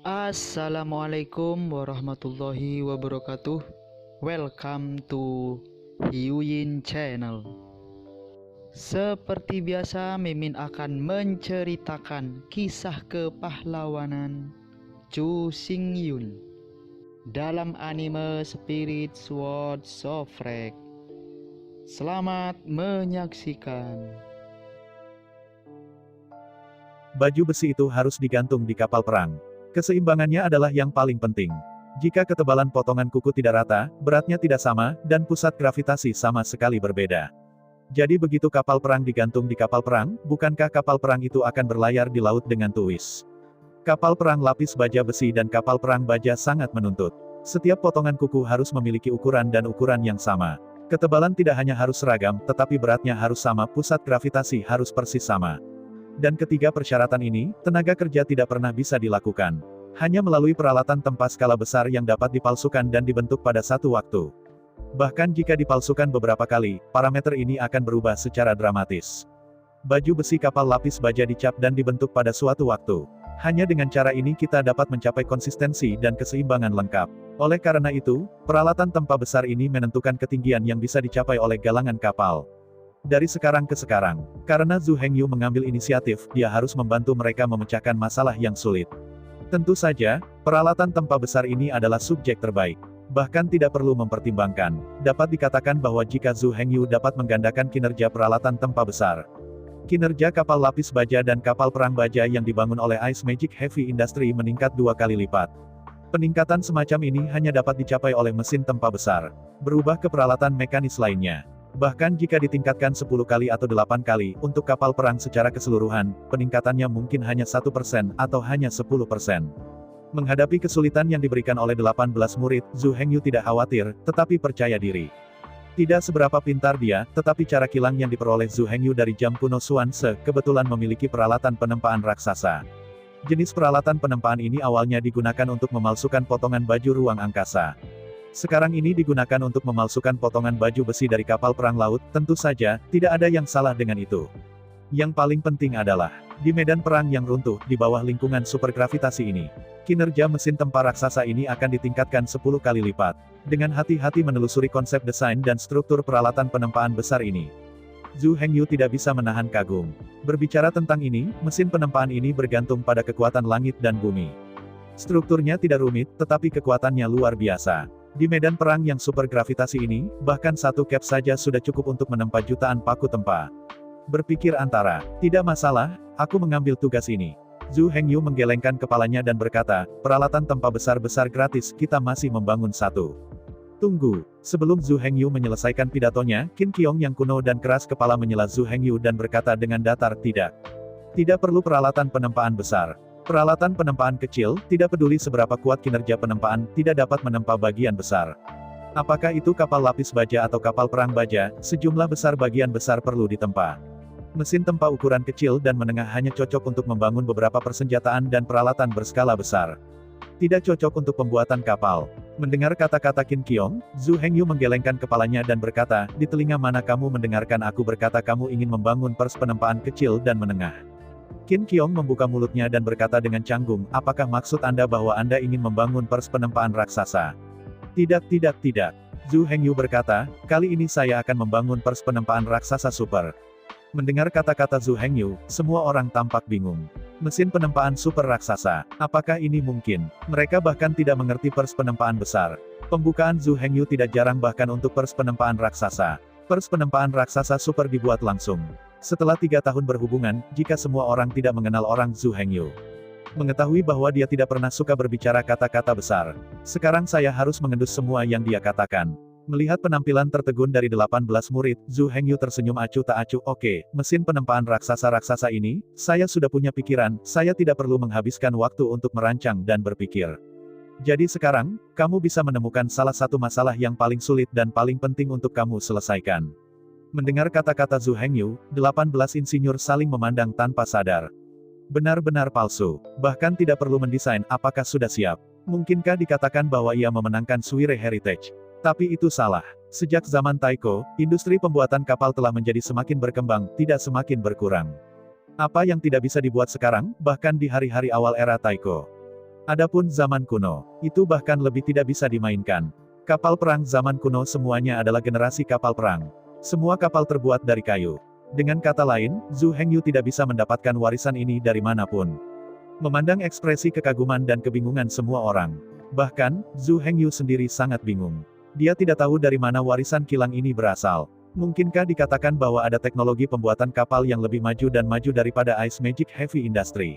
Assalamualaikum warahmatullahi wabarakatuh. Welcome to Hyuyin Channel. Seperti biasa, Mimin akan menceritakan kisah kepahlawanan Chu Xingyun dalam anime Spirit Sword Sofrek. Selamat menyaksikan. Baju besi itu harus digantung di kapal perang. Keseimbangannya adalah yang paling penting. Jika ketebalan potongan kuku tidak rata, beratnya tidak sama, dan pusat gravitasi sama sekali berbeda. Jadi begitu kapal perang digantung di kapal perang, bukankah kapal perang itu akan berlayar di laut dengan tuis? Kapal perang lapis baja besi dan kapal perang baja sangat menuntut. Setiap potongan kuku harus memiliki ukuran dan ukuran yang sama. Ketebalan tidak hanya harus seragam, tetapi beratnya harus sama, pusat gravitasi harus persis sama. Dan ketiga persyaratan ini, tenaga kerja tidak pernah bisa dilakukan. Hanya melalui peralatan tempa skala besar yang dapat dipalsukan dan dibentuk pada satu waktu. Bahkan jika dipalsukan beberapa kali, parameter ini akan berubah secara dramatis. Baju besi kapal lapis baja dicap dan dibentuk pada suatu waktu. Hanya dengan cara ini kita dapat mencapai konsistensi dan keseimbangan lengkap. Oleh karena itu, peralatan tempa besar ini menentukan ketinggian yang bisa dicapai oleh galangan kapal. Dari sekarang ke sekarang, karena Zhu Hengyu mengambil inisiatif, dia harus membantu mereka memecahkan masalah yang sulit. Tentu saja, peralatan tempa besar ini adalah subjek terbaik. Bahkan tidak perlu mempertimbangkan. Dapat dikatakan bahwa jika Zhu Hengyu dapat menggandakan kinerja peralatan tempa besar, kinerja kapal lapis baja dan kapal perang baja yang dibangun oleh Ice Magic Heavy Industry meningkat 2 kali lipat. Peningkatan semacam ini hanya dapat dicapai oleh mesin tempa besar. Berubah ke peralatan mekanis lainnya. Bahkan jika ditingkatkan 10 kali atau 8 kali, untuk kapal perang secara keseluruhan, peningkatannya mungkin hanya 1% atau hanya 10%. Menghadapi kesulitan yang diberikan oleh 18 murid, Zhu Hengyu tidak khawatir, tetapi percaya diri. Tidak seberapa pintar dia, tetapi cara kilang yang diperoleh Zhu Hengyu dari jam kuno Xuanze, kebetulan memiliki peralatan penempaan raksasa. Jenis peralatan penempaan ini awalnya digunakan untuk memalsukan potongan baju ruang angkasa. Sekarang ini digunakan untuk memalsukan potongan baju besi dari kapal perang laut, tentu saja, tidak ada yang salah dengan itu. Yang paling penting adalah, di medan perang yang runtuh, di bawah lingkungan supergravitasi ini, kinerja mesin tempa raksasa ini akan ditingkatkan 10 kali lipat. Dengan hati-hati menelusuri konsep desain dan struktur peralatan penempaan besar ini, Zhu Hengyu tidak bisa menahan kagum. Berbicara tentang ini, mesin penempaan ini bergantung pada kekuatan langit dan bumi. Strukturnya tidak rumit, tetapi kekuatannya luar biasa. Di medan perang yang supergravitasi ini, bahkan satu cap saja sudah cukup untuk menempa jutaan paku tempa. Berpikir antara, tidak masalah, aku mengambil tugas ini. Zhu Hengyu menggelengkan kepalanya dan berkata, peralatan tempa besar-besar gratis, kita masih membangun satu. Tunggu, sebelum Zhu Hengyu menyelesaikan pidatonya, Qin Qiong yang kuno dan keras kepala menyela Zhu Hengyu dan berkata dengan datar tidak. Tidak perlu peralatan penempaan besar. Peralatan penempaan kecil, tidak peduli seberapa kuat kinerja penempaan, tidak dapat menempa bagian besar. Apakah itu kapal lapis baja atau kapal perang baja, sejumlah besar bagian besar perlu ditempa. Mesin tempa ukuran kecil dan menengah hanya cocok untuk membangun beberapa persenjataan dan peralatan berskala besar. Tidak cocok untuk pembuatan kapal. Mendengar kata-kata Qin Qiong, Zhu Hengyu menggelengkan kepalanya dan berkata, di telinga mana kamu mendengarkan aku berkata kamu ingin membangun pers penempaan kecil dan menengah. Qin Qiong membuka mulutnya dan berkata dengan canggung, apakah maksud Anda bahwa Anda ingin membangun pers penempaan raksasa? Tidak. Zhu Hengyu berkata, kali ini saya akan membangun pers penempaan raksasa super. Mendengar kata-kata Zhu Hengyu, semua orang tampak bingung. Mesin penempaan super raksasa, apakah ini mungkin? Mereka bahkan tidak mengerti pers penempaan besar. Pembukaan Zhu Hengyu tidak jarang bahkan untuk pers penempaan raksasa. Pers penempaan raksasa super dibuat langsung. Setelah 3 tahun berhubungan, jika semua orang tidak mengenal orang Zhu Hengyu, mengetahui bahwa dia tidak pernah suka berbicara kata-kata besar. Sekarang saya harus mengendus semua yang dia katakan. Melihat penampilan tertegun dari 18 murid, Zhu Hengyu tersenyum acuh tak acuh. Oke, mesin penempaan raksasa-raksasa ini, saya sudah punya pikiran, saya tidak perlu menghabiskan waktu untuk merancang dan berpikir. Jadi sekarang, kamu bisa menemukan salah satu masalah yang paling sulit dan paling penting untuk kamu selesaikan. Mendengar kata-kata Zhu Hengyu, 18 insinyur saling memandang tanpa sadar. Benar-benar palsu. Bahkan tidak perlu mendesain, apakah sudah siap? Mungkinkah dikatakan bahwa ia memenangkan Suire Heritage? Tapi itu salah. Sejak zaman Taiko, industri pembuatan kapal telah menjadi semakin berkembang, tidak semakin berkurang. Apa yang tidak bisa dibuat sekarang, bahkan di hari-hari awal era Taiko. Adapun zaman kuno, itu bahkan lebih tidak bisa dimainkan. Kapal perang zaman kuno semuanya adalah generasi kapal perang. Semua kapal terbuat dari kayu. Dengan kata lain, Zhu Hengyu tidak bisa mendapatkan warisan ini dari manapun. Memandang ekspresi kekaguman dan kebingungan semua orang. Bahkan, Zhu Hengyu sendiri sangat bingung. Dia tidak tahu dari mana warisan kilang ini berasal. Mungkinkah dikatakan bahwa ada teknologi pembuatan kapal yang lebih maju dan maju daripada Ice Magic Heavy Industry?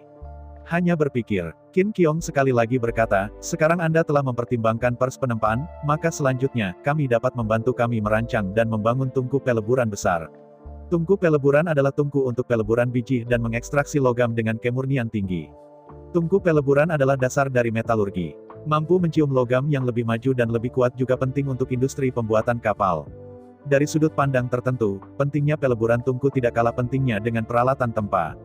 Hanya berpikir, Qin Qiong sekali lagi berkata, sekarang Anda telah mempertimbangkan pers penempaan, maka selanjutnya, kami dapat membantu kami merancang dan membangun tungku peleburan besar. Tungku peleburan adalah tungku untuk peleburan biji dan mengekstraksi logam dengan kemurnian tinggi. Tungku peleburan adalah dasar dari metalurgi. Mampu mencium logam yang lebih maju dan lebih kuat juga penting untuk industri pembuatan kapal. Dari sudut pandang tertentu, pentingnya peleburan tungku tidak kalah pentingnya dengan peralatan tempa.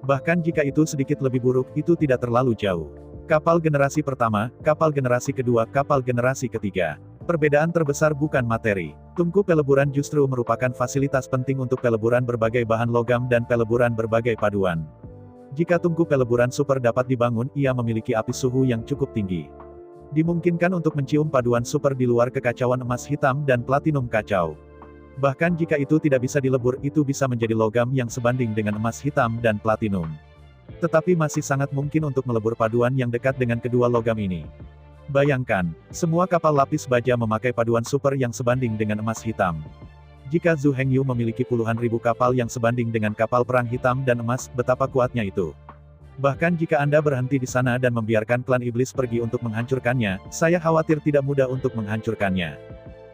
Bahkan jika itu sedikit lebih buruk, itu tidak terlalu jauh. Kapal generasi pertama, kapal generasi kedua, kapal generasi ketiga. Perbedaan terbesar bukan materi. Tungku peleburan justru merupakan fasilitas penting untuk peleburan berbagai bahan logam dan peleburan berbagai paduan. Jika tungku peleburan super dapat dibangun, ia memiliki api suhu yang cukup tinggi. Dimungkinkan untuk mencium paduan super di luar kekacauan emas hitam dan platinum kacau. Bahkan jika itu tidak bisa dilebur, itu bisa menjadi logam yang sebanding dengan emas hitam dan platinum. Tetapi masih sangat mungkin untuk melebur paduan yang dekat dengan kedua logam ini. Bayangkan, semua kapal lapis baja memakai paduan super yang sebanding dengan emas hitam. Jika Zhu Hengyu memiliki puluhan ribu kapal yang sebanding dengan kapal perang hitam dan emas, betapa kuatnya itu. Bahkan jika Anda berhenti di sana dan membiarkan klan iblis pergi untuk menghancurkannya, saya khawatir tidak mudah untuk menghancurkannya.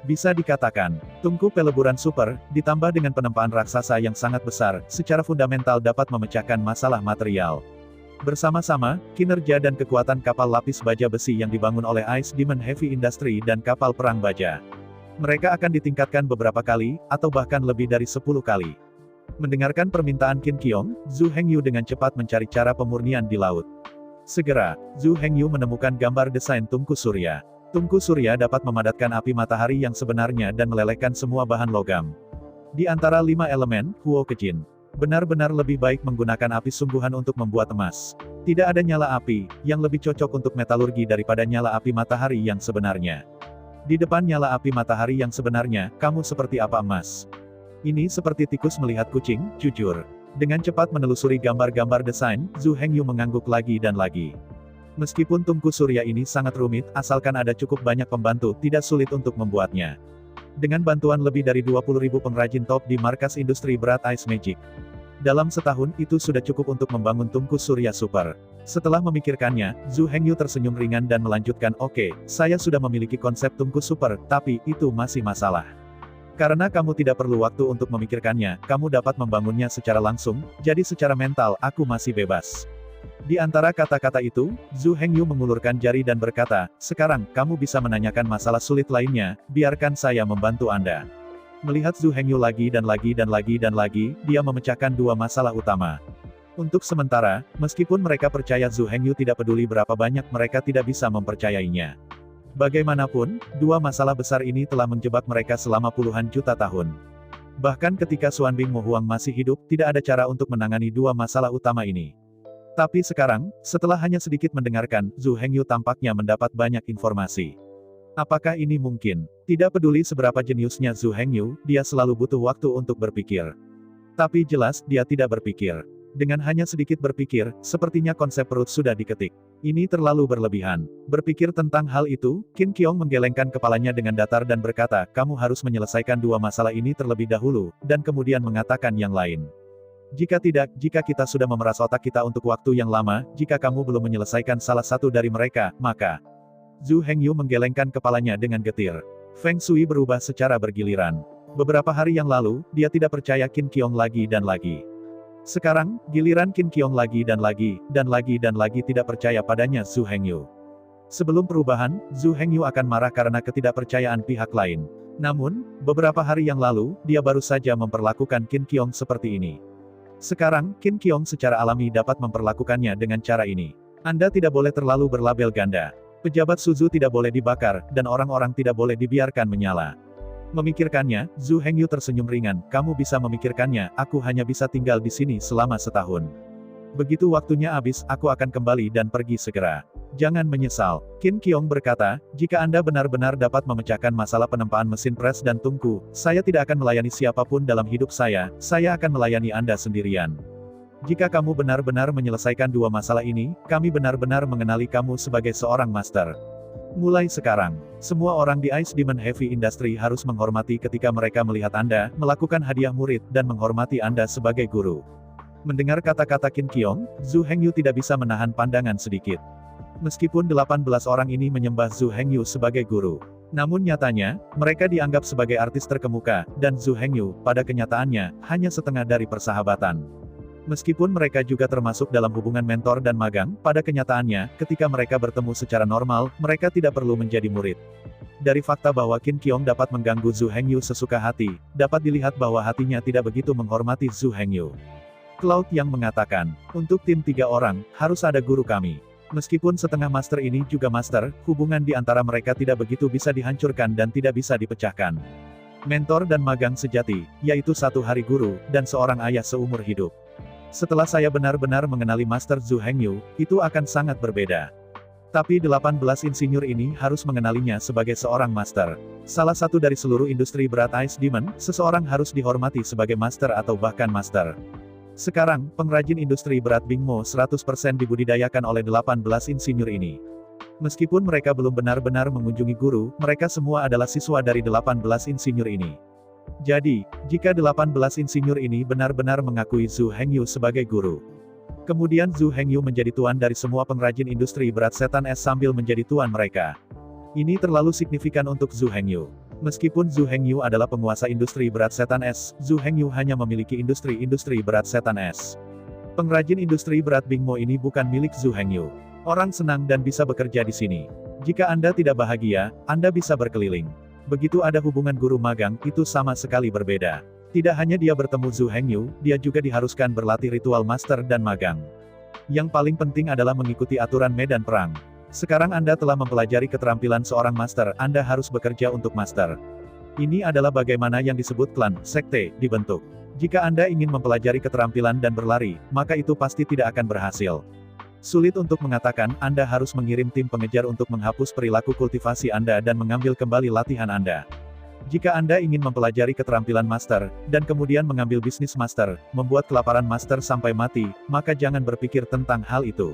Bisa dikatakan, tungku peleburan super, ditambah dengan penempaan raksasa yang sangat besar, secara fundamental dapat memecahkan masalah material. Bersama-sama, kinerja dan kekuatan kapal lapis baja besi yang dibangun oleh Ice Demon Heavy Industry dan kapal perang baja. Mereka akan ditingkatkan beberapa kali, atau bahkan lebih dari 10 kali. Mendengarkan permintaan Qin Qiong, Zhu Hengyu dengan cepat mencari cara pemurnian di laut. Segera, Zhu Hengyu menemukan gambar desain tungku surya. Tungku surya dapat memadatkan api matahari yang sebenarnya dan melelehkan semua bahan logam. Di antara 5 elemen, Huo Kejin benar-benar lebih baik menggunakan api sungguhan untuk membuat emas. Tidak ada nyala api, yang lebih cocok untuk metalurgi daripada nyala api matahari yang sebenarnya. Di depan nyala api matahari yang sebenarnya, kamu seperti apa emas? Ini seperti tikus melihat kucing, jujur. Dengan cepat menelusuri gambar-gambar desain, Zhu Hengyu mengangguk lagi dan lagi. Meskipun tungku surya ini sangat rumit, asalkan ada cukup banyak pembantu, tidak sulit untuk membuatnya. Dengan bantuan lebih dari 20.000 pengrajin top di markas industri berat Ice Magic. Dalam setahun, itu sudah cukup untuk membangun tungku surya super. Setelah memikirkannya, Zhu Hengyu tersenyum ringan dan melanjutkan, oke, saya sudah memiliki konsep tungku super, tapi, itu masih masalah. Karena kamu tidak perlu waktu untuk memikirkannya, kamu dapat membangunnya secara langsung, jadi secara mental, aku masih bebas. Di antara kata-kata itu, Zhu Hengyu mengulurkan jari dan berkata, sekarang, kamu bisa menanyakan masalah sulit lainnya, biarkan saya membantu Anda. Melihat Zhu Hengyu lagi dan lagi dan lagi dan lagi, dia memecahkan 2 masalah utama. Untuk sementara, meskipun mereka percaya Zhu Hengyu tidak peduli berapa banyak mereka tidak bisa mempercayainya. Bagaimanapun, 2 masalah besar ini telah menjebak mereka selama puluhan juta tahun. Bahkan ketika Xuanbing Mohuang masih hidup, tidak ada cara untuk menangani 2 masalah utama ini. Tapi sekarang, setelah hanya sedikit mendengarkan, Zhu Hengyu tampaknya mendapat banyak informasi. Apakah ini mungkin? Tidak peduli seberapa jeniusnya Zhu Hengyu, dia selalu butuh waktu untuk berpikir. Tapi jelas, dia tidak berpikir. Dengan hanya sedikit berpikir, sepertinya konsep perut sudah diketik. Ini terlalu berlebihan. Berpikir tentang hal itu, Qin Qiong menggelengkan kepalanya dengan datar dan berkata, kamu harus menyelesaikan 2 masalah ini terlebih dahulu, dan kemudian mengatakan yang lain. Jika tidak, jika kita sudah memeras otak kita untuk waktu yang lama, jika kamu belum menyelesaikan salah satu dari mereka, maka... Zhu Hengyu menggelengkan kepalanya dengan getir. Feng Shui berubah secara bergiliran. Beberapa hari yang lalu, dia tidak percaya Qin Qiong lagi dan lagi. Sekarang, giliran Qin Qiong lagi dan lagi, dan lagi dan lagi tidak percaya padanya Zhu Hengyu. Sebelum perubahan, Zhu Hengyu akan marah karena ketidakpercayaan pihak lain. Namun, beberapa hari yang lalu, dia baru saja memperlakukan Qin Qiong seperti ini. Sekarang, Qin Qiong secara alami dapat memperlakukannya dengan cara ini. Anda tidak boleh terlalu berlabel ganda. Pejabat Suzhou tidak boleh dibakar, dan orang-orang tidak boleh dibiarkan menyala. Memikirkannya, Zhu Hengyu tersenyum ringan, kamu bisa memikirkannya, aku hanya bisa tinggal di sini selama setahun. Begitu waktunya habis, aku akan kembali dan pergi segera. Jangan menyesal. Qin Qiong berkata, jika Anda benar-benar dapat memecahkan masalah penempaan mesin pres dan tungku, saya tidak akan melayani siapapun dalam hidup saya akan melayani Anda sendirian. Jika kamu benar-benar menyelesaikan dua masalah ini, kami benar-benar mengenali kamu sebagai seorang master. Mulai sekarang, semua orang di Ice Demon Heavy Industry harus menghormati ketika mereka melihat Anda, melakukan hadiah murid, dan menghormati Anda sebagai guru. Mendengar kata-kata Qin Qiong, Zhu Hengyu tidak bisa menahan pandangan sedikit. Meskipun 18 orang ini menyembah Zhu Hengyu sebagai guru, namun nyatanya, mereka dianggap sebagai artis terkemuka, dan Zhu Hengyu, pada kenyataannya, hanya setengah dari persahabatan. Meskipun mereka juga termasuk dalam hubungan mentor dan magang, pada kenyataannya, ketika mereka bertemu secara normal, mereka tidak perlu menjadi murid. Dari fakta bahwa Qin Qiong dapat mengganggu Zhu Hengyu sesuka hati, dapat dilihat bahwa hatinya tidak begitu menghormati Zhu Hengyu. Cloud yang mengatakan, untuk tim 3 orang, harus ada guru kami. Meskipun setengah master ini juga master, hubungan di antara mereka tidak begitu bisa dihancurkan dan tidak bisa dipecahkan. Mentor dan magang sejati, yaitu 1 hari guru, dan seorang ayah seumur hidup. Setelah saya benar-benar mengenali Master Zhu Hengyu, itu akan sangat berbeda. Tapi 18 insinyur ini harus mengenalinya sebagai seorang master. Salah satu dari seluruh industri berat Ice Demon, seseorang harus dihormati sebagai master atau bahkan master. Sekarang, pengrajin industri berat Bingmo 100% dibudidayakan oleh 18 insinyur ini. Meskipun mereka belum benar-benar mengunjungi guru, mereka semua adalah siswa dari 18 insinyur ini. Jadi, jika 18 insinyur ini benar-benar mengakui Zhu Hengyu sebagai guru, kemudian Zhu Hengyu menjadi tuan dari semua pengrajin industri berat setan es sambil menjadi tuan mereka. Ini terlalu signifikan untuk Zhu Hengyu. Meskipun Zhu Hengyu adalah penguasa industri berat setan es, Zhu Hengyu hanya memiliki industri berat setan es. Pengrajin industri berat Bingmo ini bukan milik Zhu Hengyu. Orang senang dan bisa bekerja di sini. Jika Anda tidak bahagia, Anda bisa berkeliling. Begitu ada hubungan guru magang, itu sama sekali berbeda. Tidak hanya dia bertemu Zhu Hengyu, dia juga diharuskan berlatih ritual master dan magang. Yang paling penting adalah mengikuti aturan medan perang. Sekarang Anda telah mempelajari keterampilan seorang master, Anda harus bekerja untuk master. Ini adalah bagaimana yang disebut klan, sekte, dibentuk. Jika Anda ingin mempelajari keterampilan dan berlari, maka itu pasti tidak akan berhasil. Sulit untuk mengatakan, Anda harus mengirim tim pengejar untuk menghapus perilaku kultivasi Anda dan mengambil kembali latihan Anda. Jika Anda ingin mempelajari keterampilan master, dan kemudian mengambil bisnis master, membuat kelaparan master sampai mati, maka jangan berpikir tentang hal itu.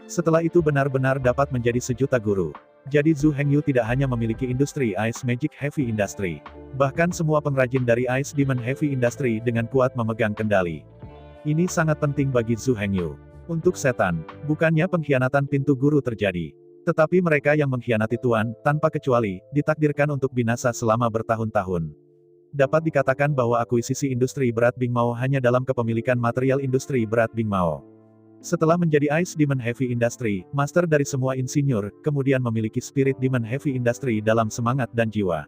Setelah itu benar-benar dapat menjadi sejuta guru. Jadi Zhu Hengyu tidak hanya memiliki industri Ice Magic Heavy Industry. Bahkan semua pengrajin dari Ice Demon Heavy Industry dengan kuat memegang kendali. Ini sangat penting bagi Zhu Hengyu. Untuk setan, bukannya pengkhianatan pintu guru terjadi. Tetapi mereka yang mengkhianati Tuan, tanpa kecuali, ditakdirkan untuk binasa selama bertahun-tahun. Dapat dikatakan bahwa akuisisi industri berat Bingmao hanya dalam kepemilikan material industri berat Bingmao. Setelah menjadi Ice Demon Heavy Industry, master dari semua insinyur, kemudian memiliki Spirit Demon Heavy Industry dalam semangat dan jiwa.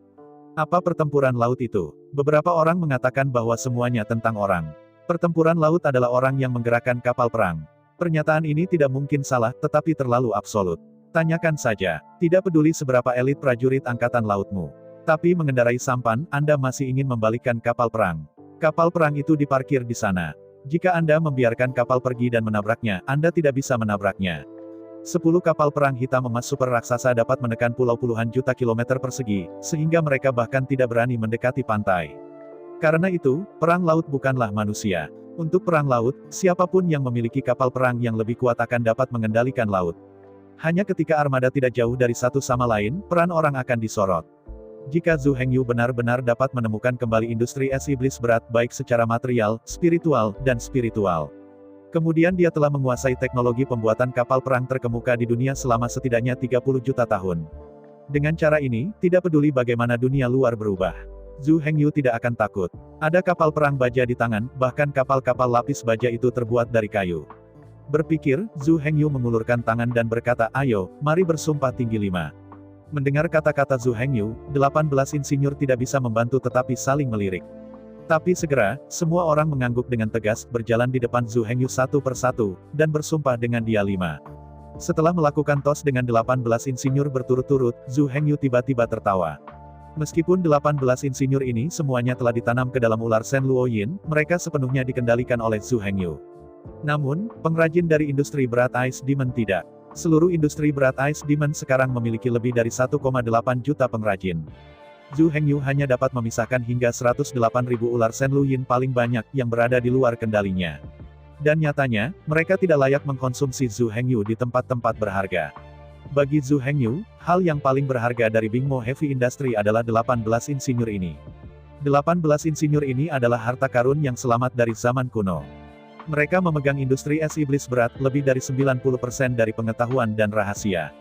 Apa pertempuran laut itu? Beberapa orang mengatakan bahwa semuanya tentang orang. Pertempuran laut adalah orang yang menggerakkan kapal perang. Pernyataan ini tidak mungkin salah, tetapi terlalu absolut. Tanyakan saja, tidak peduli seberapa elit prajurit angkatan lautmu. Tapi mengendarai sampan, Anda masih ingin membalikkan kapal perang. Kapal perang itu diparkir di sana. Jika Anda membiarkan kapal pergi dan menabraknya, Anda tidak bisa menabraknya. 10 kapal perang hitam emas super raksasa dapat menekan pulau puluhan juta kilometer persegi, sehingga mereka bahkan tidak berani mendekati pantai. Karena itu, perang laut bukanlah manusia. Untuk perang laut, siapapun yang memiliki kapal perang yang lebih kuat akan dapat mengendalikan laut. Hanya ketika armada tidak jauh dari satu sama lain, peran orang akan disorot. Jika Zhu Hengyu benar-benar dapat menemukan kembali industri es iblis berat baik secara material, spiritual, dan spiritual. Kemudian dia telah menguasai teknologi pembuatan kapal perang terkemuka di dunia selama setidaknya 30 juta tahun. Dengan cara ini, tidak peduli bagaimana dunia luar berubah. Zhu Hengyu tidak akan takut. Ada kapal perang baja di tangan, bahkan kapal-kapal lapis baja itu terbuat dari kayu. Berpikir, Zhu Hengyu mengulurkan tangan dan berkata, ayo, mari bersumpah tinggi 5. Mendengar kata-kata Zhu Hengyu, 18 insinyur tidak bisa membantu tetapi saling melirik. Tapi segera, semua orang mengangguk dengan tegas, berjalan di depan Zhu Hengyu satu persatu, dan bersumpah dengan dia 5. Setelah melakukan tos dengan 18 insinyur berturut-turut, Zhu Hengyu tiba-tiba tertawa. Meskipun 18 insinyur ini semuanya telah ditanam ke dalam ular Shen Luoyin, mereka sepenuhnya dikendalikan oleh Zhu Hengyu. Namun, pengrajin dari industri berat Ice Diamond tidak. Seluruh industri berat Ice Diamond sekarang memiliki lebih dari 1,8 juta pengrajin. Zhu Hengyu hanya dapat memisahkan hingga 108.000 ular Senluyin paling banyak yang berada di luar kendalinya. Dan nyatanya, mereka tidak layak mengkonsumsi Zhu Hengyu di tempat-tempat berharga. Bagi Zhu Hengyu, hal yang paling berharga dari Bingmo Heavy Industry adalah 18 insinyur ini. 18 insinyur ini adalah harta karun yang selamat dari zaman kuno. Mereka memegang industri es iblis berat lebih dari 90% dari pengetahuan dan rahasia.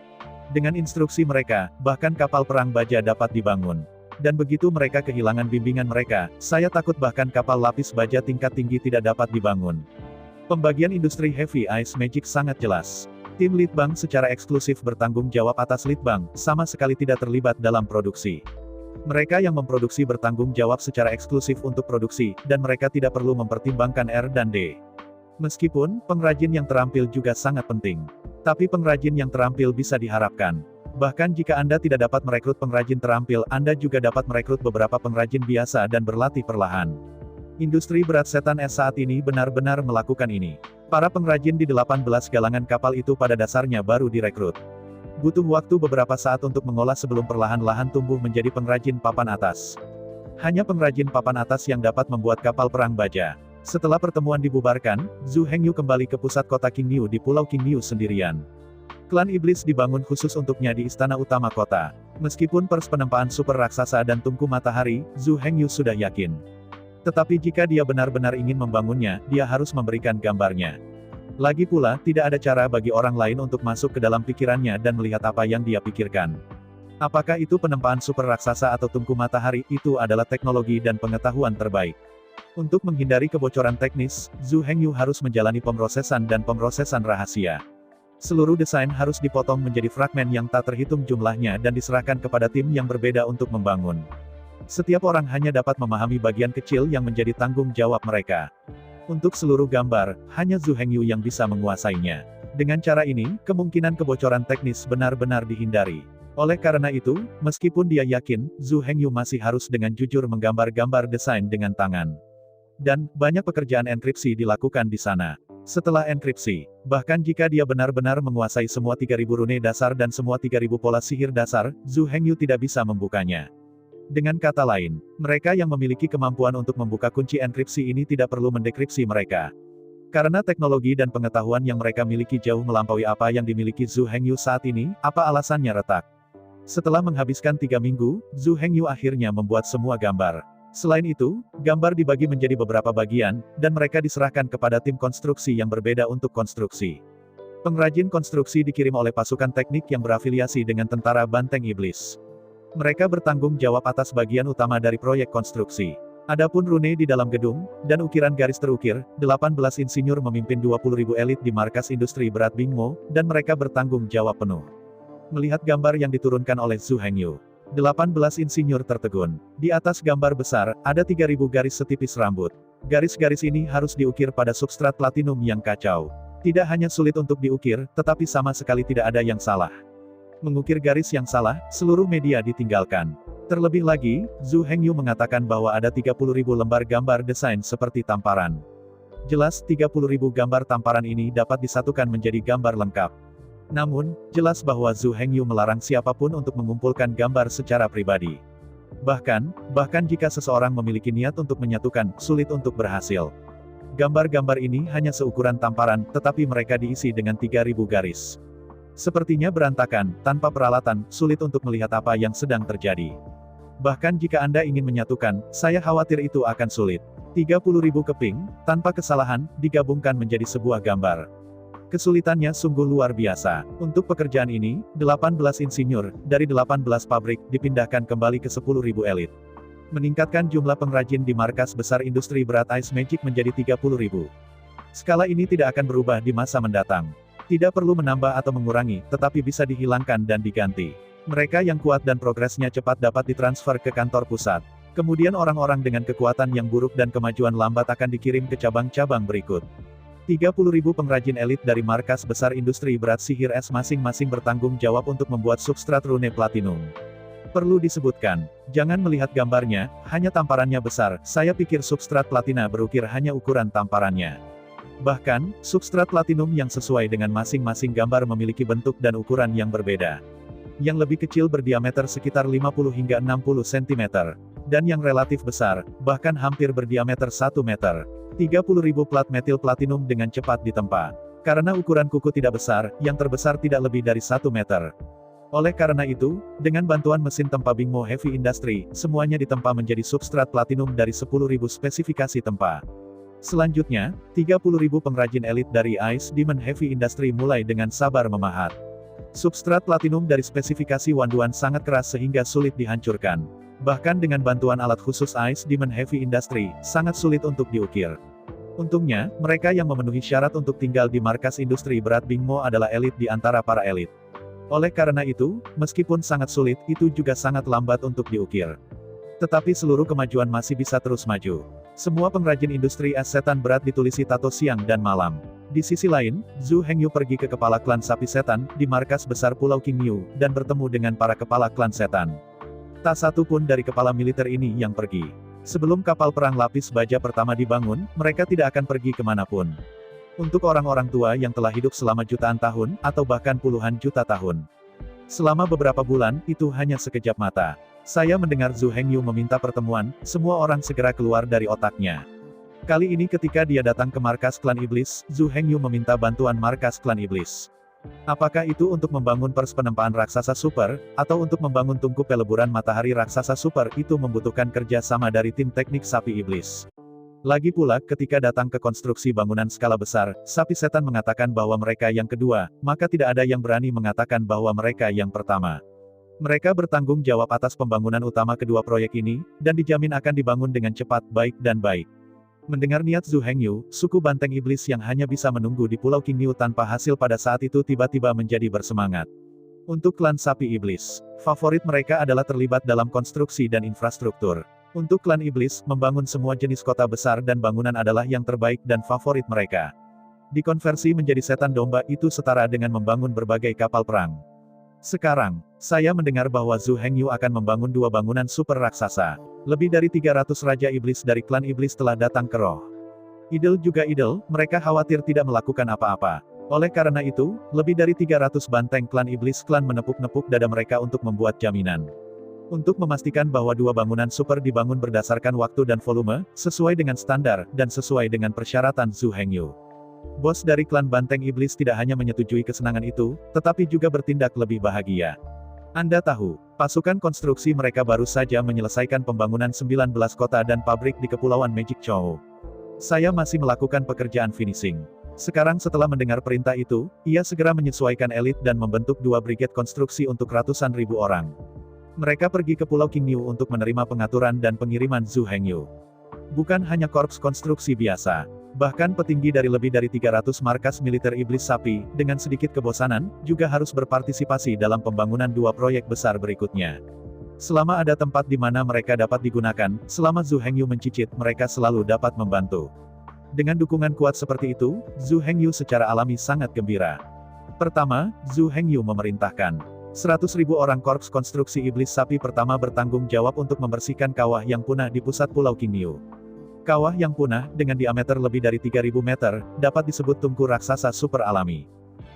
Dengan instruksi mereka, bahkan kapal perang baja dapat dibangun. Dan begitu mereka kehilangan bimbingan mereka, saya takut bahkan kapal lapis baja tingkat tinggi tidak dapat dibangun. Pembagian industri Heavy Ice Magic sangat jelas. Tim Litbang secara eksklusif bertanggung jawab atas Litbang, sama sekali tidak terlibat dalam produksi. Mereka yang memproduksi bertanggung jawab secara eksklusif untuk produksi, dan mereka tidak perlu mempertimbangkan R dan D. Meskipun, pengrajin yang terampil juga sangat penting. Tapi pengrajin yang terampil bisa diharapkan. Bahkan jika Anda tidak dapat merekrut pengrajin terampil, Anda juga dapat merekrut beberapa pengrajin biasa dan berlatih perlahan. Industri berat setan es saat ini benar-benar melakukan ini. Para pengrajin di 18 galangan kapal itu pada dasarnya baru direkrut. Butuh waktu beberapa saat untuk mengolah sebelum perlahan-lahan tumbuh menjadi pengrajin papan atas. Hanya pengrajin papan atas yang dapat membuat kapal perang baja. Setelah pertemuan dibubarkan, Zhu Hengyu kembali ke pusat kota Qingniu di Pulau Qingniu sendirian. Klan Iblis dibangun khusus untuknya di istana utama kota. Meskipun pers penempaan super raksasa dan tungku matahari, Zhu Hengyu sudah yakin. Tetapi jika dia benar-benar ingin membangunnya, dia harus memberikan gambarnya. Lagi pula, tidak ada cara bagi orang lain untuk masuk ke dalam pikirannya dan melihat apa yang dia pikirkan. Apakah itu penempaan super raksasa atau tungku matahari, itu adalah teknologi dan pengetahuan terbaik. Untuk menghindari kebocoran teknis, Zhu Hengyu harus menjalani pemrosesan dan pemrosesan rahasia. Seluruh desain harus dipotong menjadi fragmen yang tak terhitung jumlahnya dan diserahkan kepada tim yang berbeda untuk membangun. Setiap orang hanya dapat memahami bagian kecil yang menjadi tanggung jawab mereka. Untuk seluruh gambar, hanya Zhu Hengyu yang bisa menguasainya. Dengan cara ini, kemungkinan kebocoran teknis benar-benar dihindari. Oleh karena itu, meskipun dia yakin, Zhu Hengyu masih harus dengan jujur menggambar-gambar desain dengan tangan. Dan, banyak pekerjaan enkripsi dilakukan di sana. Setelah enkripsi, bahkan jika dia benar-benar menguasai semua 3000 rune dasar dan semua 3000 pola sihir dasar, Zhu Hengyu tidak bisa membukanya. Dengan kata lain, mereka yang memiliki kemampuan untuk membuka kunci enkripsi ini tidak perlu mendekripsi mereka. Karena teknologi dan pengetahuan yang mereka miliki jauh melampaui apa yang dimiliki Zhu Hengyu saat ini, apa alasannya retak? Setelah menghabiskan 3 minggu, Zhu Hengyu akhirnya membuat semua gambar. Selain itu, gambar dibagi menjadi beberapa bagian, dan mereka diserahkan kepada tim konstruksi yang berbeda untuk konstruksi. Pengrajin konstruksi dikirim oleh pasukan teknik yang berafiliasi dengan Tentara Banteng Iblis. Mereka bertanggung jawab atas bagian utama dari proyek konstruksi. Adapun rune di dalam gedung, dan ukiran garis terukir, 18 insinyur memimpin 20.000 elit di markas industri berat Bingmo, dan mereka bertanggung jawab penuh. Melihat gambar yang diturunkan oleh Zhu Hengyu, 18 insinyur tertegun. Di atas gambar besar, ada 3000 garis setipis rambut. Garis-garis ini harus diukir pada substrat platinum yang kacau. Tidak hanya sulit untuk diukir, tetapi sama sekali tidak ada yang salah. Mengukir garis yang salah, seluruh media ditinggalkan. Terlebih lagi, Zhu Hengyu mengatakan bahwa ada 30.000 lembar gambar desain seperti tamparan. Jelas, 30.000 gambar tamparan ini dapat disatukan menjadi gambar lengkap. Namun, jelas bahwa Zhu Hengyu melarang siapapun untuk mengumpulkan gambar secara pribadi. Bahkan jika seseorang memiliki niat untuk menyatukan, sulit untuk berhasil. Gambar-gambar ini hanya seukuran tamparan, tetapi mereka diisi dengan 3000 garis. Sepertinya berantakan, tanpa peralatan, sulit untuk melihat apa yang sedang terjadi. Bahkan jika Anda ingin menyatukan, saya khawatir itu akan sulit. 30.000 keping, tanpa kesalahan, digabungkan menjadi sebuah gambar. Kesulitannya sungguh luar biasa. Untuk pekerjaan ini, 18 insinyur, dari 18 pabrik, dipindahkan kembali ke 10.000 elit. Meningkatkan jumlah pengrajin di markas besar industri berat Ice Magic menjadi 30.000. Skala ini tidak akan berubah di masa mendatang. Tidak perlu menambah atau mengurangi, tetapi bisa dihilangkan dan diganti. Mereka yang kuat dan progresnya cepat dapat ditransfer ke kantor pusat. Kemudian orang-orang dengan kekuatan yang buruk dan kemajuan lambat akan dikirim ke cabang-cabang berikut. 30.000 pengrajin elit dari markas besar industri berat sihir es masing-masing bertanggung jawab untuk membuat substrat rune platinum. Perlu disebutkan, jangan melihat gambarnya, hanya tamparannya besar, saya pikir substrat platina berukir hanya ukuran tamparannya. Bahkan, substrat platinum yang sesuai dengan masing-masing gambar memiliki bentuk dan ukuran yang berbeda. Yang lebih kecil berdiameter sekitar 50 hingga 60 cm, dan yang relatif besar, bahkan hampir berdiameter 1 meter. 30.000 plat metil platinum dengan cepat ditempa. Karena ukuran kuku tidak besar, yang terbesar tidak lebih dari 1 meter. Oleh karena itu, dengan bantuan mesin tempa Bingmo Heavy Industry, semuanya ditempa menjadi substrat platinum dari 10.000 spesifikasi tempa. Selanjutnya, 30.000 pengrajin elit dari Ice Diamond Heavy Industry mulai dengan sabar memahat. Substrat platinum dari spesifikasi Wanduan sangat keras sehingga sulit dihancurkan. Bahkan dengan bantuan alat khusus Ice Diamond Heavy Industry, sangat sulit untuk diukir. Untungnya, mereka yang memenuhi syarat untuk tinggal di markas industri berat Bingmo adalah elit di antara para elit. Oleh karena itu, meskipun sangat sulit, itu juga sangat lambat untuk diukir. Tetapi seluruh kemajuan masih bisa terus maju. Semua pengrajin industri es setan berat ditulisi tato siang dan malam. Di sisi lain, Zhu Hengyu pergi ke kepala klan sapi setan, di markas besar Pulau Qingyu, dan bertemu dengan para kepala klan setan. Tak satu pun dari kepala militer ini yang pergi. Sebelum kapal perang lapis baja pertama dibangun, mereka tidak akan pergi kemanapun. Untuk orang-orang tua yang telah hidup selama jutaan tahun, atau bahkan puluhan juta tahun. Selama beberapa bulan, itu hanya sekejap mata. Saya mendengar Zhu Hengyu meminta pertemuan, semua orang segera keluar dari otaknya. Kali ini ketika dia datang ke markas klan iblis, Zhu Hengyu meminta bantuan markas klan iblis. Apakah itu untuk membangun pers penempaan raksasa super, atau untuk membangun tungku peleburan matahari raksasa super, itu membutuhkan kerja sama dari tim teknik sapi iblis. Lagi pula, ketika datang ke konstruksi bangunan skala besar, sapi setan mengatakan bahwa mereka yang kedua, maka tidak ada yang berani mengatakan bahwa mereka yang pertama. Mereka bertanggung jawab atas pembangunan utama kedua proyek ini, dan dijamin akan dibangun dengan cepat, baik dan baik. Mendengar niat Zhu Hengyu, suku banteng iblis yang hanya bisa menunggu di Pulau Qingyu tanpa hasil pada saat itu tiba-tiba menjadi bersemangat. Untuk klan sapi iblis, favorit mereka adalah terlibat dalam konstruksi dan infrastruktur. Untuk klan iblis, membangun semua jenis kota besar dan bangunan adalah yang terbaik dan favorit mereka. Dikonversi menjadi setan domba itu setara dengan membangun berbagai kapal perang. Sekarang, saya mendengar bahwa Zhu Hengyu akan membangun 2 bangunan super raksasa. Lebih dari 300 raja iblis dari klan iblis telah datang ke Roh. Idel juga idel, mereka khawatir tidak melakukan apa-apa. Oleh karena itu, lebih dari 300 banteng klan iblis klan menepuk-nepuk dada mereka untuk membuat jaminan. Untuk memastikan bahwa 2 bangunan super dibangun berdasarkan waktu dan volume, sesuai dengan standar, dan sesuai dengan persyaratan Zhu Hengyu. Bos dari klan banteng iblis tidak hanya menyetujui kesenangan itu, tetapi juga bertindak lebih bahagia. Anda tahu, pasukan konstruksi mereka baru saja menyelesaikan pembangunan 19 kota dan pabrik di Kepulauan Magic Chow. Saya masih melakukan pekerjaan finishing. Sekarang setelah mendengar perintah itu, ia segera menyesuaikan elit dan membentuk 2 brigade konstruksi untuk ratusan ribu orang. Mereka pergi ke Pulau Qingyu untuk menerima pengaturan dan pengiriman Zhu Hengyu. Bukan hanya korps konstruksi biasa. Bahkan petinggi dari lebih dari 300 markas militer iblis sapi, dengan sedikit kebosanan, juga harus berpartisipasi dalam pembangunan 2 proyek besar berikutnya. Selama ada tempat di mana mereka dapat digunakan, selama Zhu Hengyu mencicit, mereka selalu dapat membantu. Dengan dukungan kuat seperti itu, Zhu Hengyu secara alami sangat gembira. Pertama, Zhu Hengyu memerintahkan 100.000 orang korps konstruksi iblis sapi pertama bertanggung jawab untuk membersihkan kawah yang punah di pusat Pulau Qingyu. Kawah yang punah, dengan diameter lebih dari 3.000 meter, dapat disebut tungku raksasa super alami.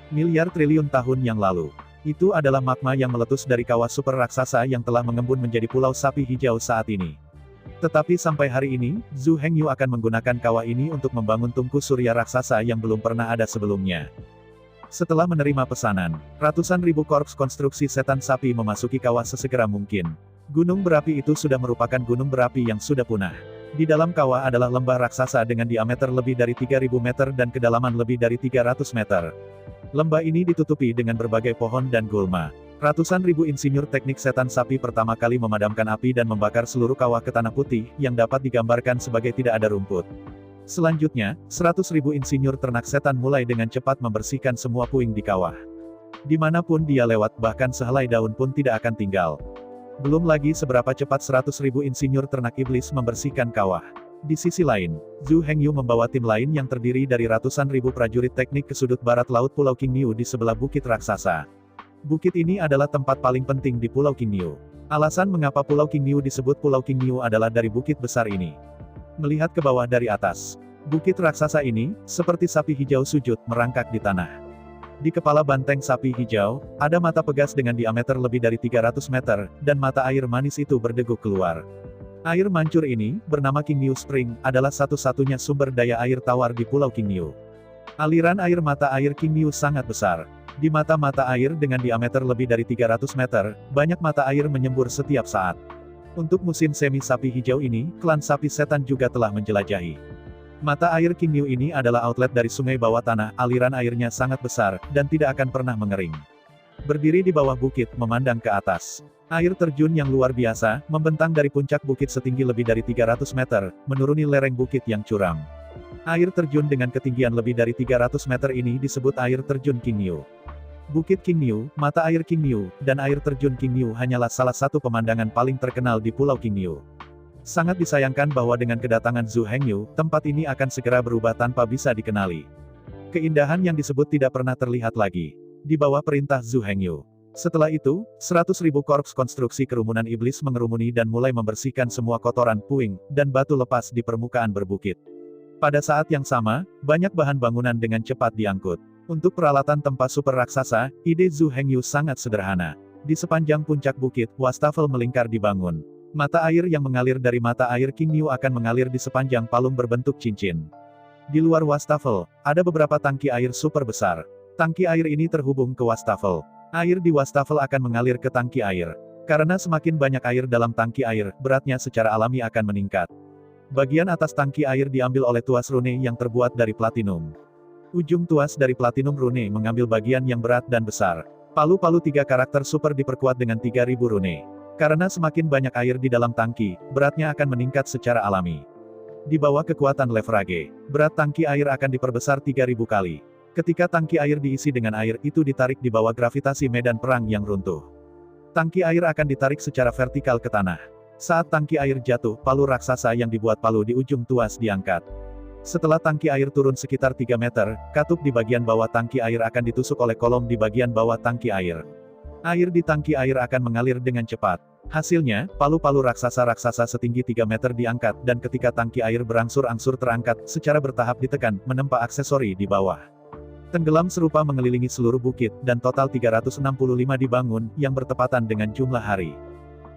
Miliar triliun tahun yang lalu. Itu adalah magma yang meletus dari kawah super raksasa yang telah mengembun menjadi pulau sapi hijau saat ini. Tetapi sampai hari ini, Zhu Hengyu akan menggunakan kawah ini untuk membangun tungku surya raksasa yang belum pernah ada sebelumnya. Setelah menerima pesanan, ratusan ribu korps konstruksi setan sapi memasuki kawah sesegera mungkin. Gunung berapi itu sudah merupakan gunung berapi yang sudah punah. Di dalam kawah adalah lembah raksasa dengan diameter lebih dari 3.000 meter dan kedalaman lebih dari 300 meter. Lembah ini ditutupi dengan berbagai pohon dan gulma. Ratusan ribu insinyur teknik setan sapi pertama kali memadamkan api dan membakar seluruh kawah ke tanah putih, yang dapat digambarkan sebagai tidak ada rumput. Selanjutnya, 100.000 insinyur ternak setan mulai dengan cepat membersihkan semua puing di kawah. Dimanapun dia lewat, bahkan sehelai daun pun tidak akan tinggal. Belum lagi seberapa cepat 100.000 insinyur ternak iblis membersihkan kawah. Di sisi lain, Zhu Hengyu membawa tim lain yang terdiri dari ratusan ribu prajurit teknik ke sudut barat laut Pulau Qingyu di sebelah bukit raksasa. Bukit ini adalah tempat paling penting di Pulau Qingyu. Alasan mengapa Pulau Qingyu disebut Pulau Qingyu adalah dari bukit besar ini. Melihat ke bawah dari atas, Bukit raksasa ini, seperti sapi hijau sujud, merangkak di tanah. Di kepala banteng sapi hijau, ada mata pegas dengan diameter lebih dari 300 meter, dan mata air manis itu berdeguk keluar. Air mancur ini, bernama King New Spring, adalah satu-satunya sumber daya air tawar di Pulau King New. Aliran air mata air King New sangat besar. Di mata-mata air dengan diameter lebih dari 300 meter, banyak mata air menyembur setiap saat. Untuk musim semi sapi hijau ini, klan sapi setan juga telah menjelajahi. Mata air King New ini adalah outlet dari sungai bawah tanah, aliran airnya sangat besar, dan tidak akan pernah mengering. Berdiri di bawah bukit, memandang ke atas. Air terjun yang luar biasa, membentang dari puncak bukit setinggi lebih dari 300 meter, menuruni lereng bukit yang curam. Air terjun dengan ketinggian lebih dari 300 meter ini disebut air terjun King New. Bukit King New, mata air King New, dan air terjun King New hanyalah salah satu pemandangan paling terkenal di Pulau King New. Sangat disayangkan bahwa dengan kedatangan Zhu Hengyu, tempat ini akan segera berubah tanpa bisa dikenali. Keindahan yang disebut tidak pernah terlihat lagi. Di bawah perintah Zhu Hengyu. Setelah itu, 100.000 korps konstruksi kerumunan iblis mengerumuni dan mulai membersihkan semua kotoran, puing, dan batu lepas di permukaan berbukit. Pada saat yang sama, banyak bahan bangunan dengan cepat diangkut. Untuk peralatan tempat super raksasa, ide Zhu Hengyu sangat sederhana. Di sepanjang puncak bukit, wastafel melingkar dibangun. Mata air yang mengalir dari mata air King New akan mengalir di sepanjang palung berbentuk cincin. Di luar wastafel, ada beberapa tangki air super besar. Tangki air ini terhubung ke wastafel. Air di wastafel akan mengalir ke tangki air. Karena semakin banyak air dalam tangki air, beratnya secara alami akan meningkat. Bagian atas tangki air diambil oleh tuas rune yang terbuat dari platinum. Ujung tuas dari platinum rune mengambil bagian yang berat dan besar. Palu-palu 3 karakter super diperkuat dengan 3.000 rune. Karena semakin banyak air di dalam tangki, beratnya akan meningkat secara alami. Di bawah kekuatan leverage, berat tangki air akan diperbesar 3.000 kali. Ketika tangki air diisi dengan air, itu ditarik di bawah gravitasi medan perang yang runtuh. Tangki air akan ditarik secara vertikal ke tanah. Saat tangki air jatuh, palu raksasa yang dibuat palu di ujung tuas diangkat. Setelah tangki air turun sekitar 3 meter, katup di bagian bawah tangki air akan ditusuk oleh kolom di bagian bawah tangki air. Air di tangki air akan mengalir dengan cepat. Hasilnya, palu-palu raksasa-raksasa setinggi 3 meter diangkat, dan ketika tangki air berangsur-angsur terangkat, secara bertahap ditekan, menempa aksesori di bawah. Tenggelam serupa mengelilingi seluruh bukit, dan total 365 dibangun, yang bertepatan dengan jumlah hari.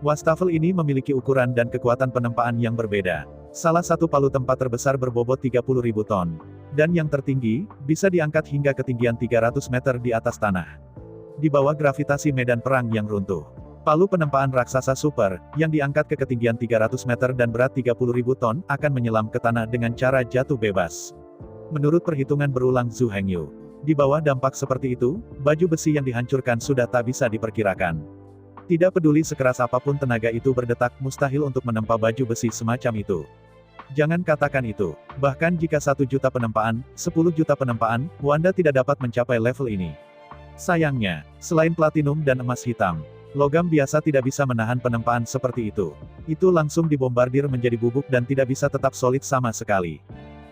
Wastafel ini memiliki ukuran dan kekuatan penempaan yang berbeda. Salah satu palu tempa terbesar berbobot 30.000 ton. Dan yang tertinggi, bisa diangkat hingga ketinggian 300 meter di atas tanah. Di bawah gravitasi medan perang yang runtuh. Palu penempaan raksasa super, yang diangkat ke ketinggian 300 meter dan berat 30.000 ton, akan menyelam ke tanah dengan cara jatuh bebas. Menurut perhitungan berulang Zhu Hengyu. Di bawah dampak seperti itu, baju besi yang dihancurkan sudah tak bisa diperkirakan. Tidak peduli sekeras apapun tenaga itu berdetak, mustahil untuk menempa baju besi semacam itu. Jangan katakan itu. Bahkan jika 1 juta penempaan, 10 juta penempaan, Wanda tidak dapat mencapai level ini. Sayangnya, selain platinum dan emas hitam, logam biasa tidak bisa menahan penempaan seperti itu. Itu langsung dibombardir menjadi bubuk dan tidak bisa tetap solid sama sekali.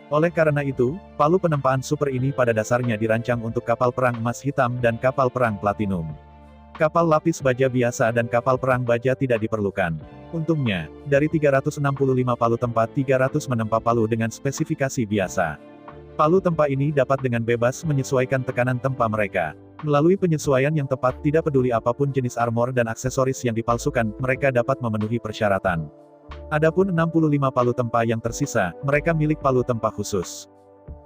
Oleh karena itu, palu penempaan super ini pada dasarnya dirancang untuk kapal perang emas hitam dan kapal perang platinum. Kapal lapis baja biasa dan kapal perang baja tidak diperlukan. Untungnya, dari 365 palu tempa 300 menempa palu dengan spesifikasi biasa. Palu tempa ini dapat dengan bebas menyesuaikan tekanan tempa mereka. Melalui penyesuaian yang tepat, tidak peduli apapun jenis armor dan aksesoris yang dipalsukan, mereka dapat memenuhi persyaratan. Adapun 65 palu tempa yang tersisa, mereka milik palu tempa khusus.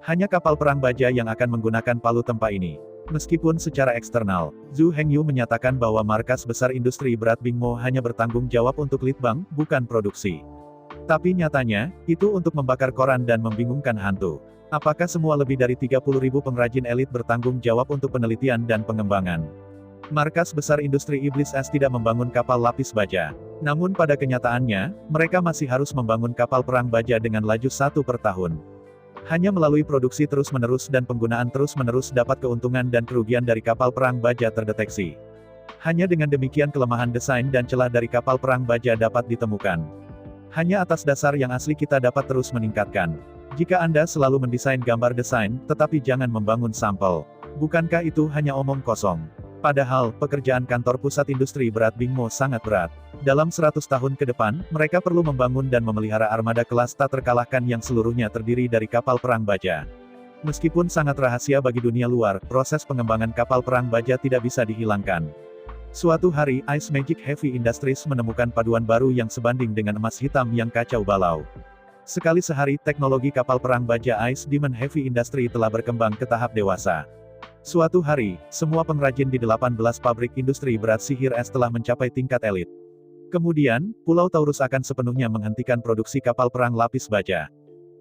Hanya kapal perang baja yang akan menggunakan palu tempa ini. Meskipun secara eksternal, Zhu Hengyu menyatakan bahwa markas besar industri berat Bingmo hanya bertanggung jawab untuk litbang, bukan produksi. Tapi nyatanya, itu untuk membakar koran dan membingungkan hantu. Apakah semua lebih dari 30.000 pengrajin elit bertanggung jawab untuk penelitian dan pengembangan? Markas besar industri iblis es tidak membangun kapal lapis baja. Namun pada kenyataannya, mereka masih harus membangun kapal perang baja dengan laju 1 per tahun. Hanya melalui produksi terus-menerus dan penggunaan terus-menerus dapat keuntungan dan kerugian dari kapal perang baja terdeteksi. Hanya dengan demikian kelemahan desain dan celah dari kapal perang baja dapat ditemukan. Hanya atas dasar yang asli kita dapat terus meningkatkan. Jika Anda selalu mendesain gambar desain, tetapi jangan membangun sampel. Bukankah itu hanya omong kosong? Padahal, pekerjaan kantor pusat industri berat Bingmo sangat berat. Dalam 100 tahun ke depan, mereka perlu membangun dan memelihara armada kelas tak terkalahkan yang seluruhnya terdiri dari kapal perang baja. Meskipun sangat rahasia bagi dunia luar, proses pengembangan kapal perang baja tidak bisa dihilangkan. Suatu hari, Ice Magic Heavy Industries menemukan paduan baru yang sebanding dengan emas hitam yang kacau balau. Sekali sehari, teknologi kapal perang baja Ice Diamond Heavy Industry telah berkembang ke tahap dewasa. Suatu hari, semua pengrajin di 18 pabrik industri berat sihir es telah mencapai tingkat elit. Kemudian, Pulau Taurus akan sepenuhnya menghentikan produksi kapal perang lapis baja.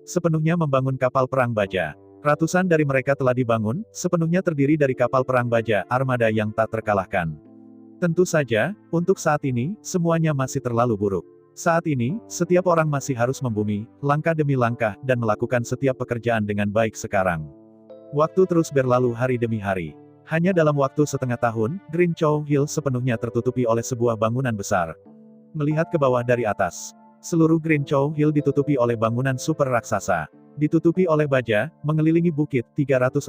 Sepenuhnya membangun kapal perang baja. Ratusan dari mereka telah dibangun, sepenuhnya terdiri dari kapal perang baja, armada yang tak terkalahkan. Tentu saja, untuk saat ini, semuanya masih terlalu buruk. Saat ini, setiap orang masih harus membumi, langkah demi langkah, dan melakukan setiap pekerjaan dengan baik sekarang. Waktu terus berlalu hari demi hari. Hanya dalam waktu setengah tahun, Green Chow Hill sepenuhnya tertutupi oleh sebuah bangunan besar. Melihat ke bawah dari atas, seluruh Green Chow Hill ditutupi oleh bangunan super raksasa. Ditutupi oleh baja, mengelilingi bukit, 365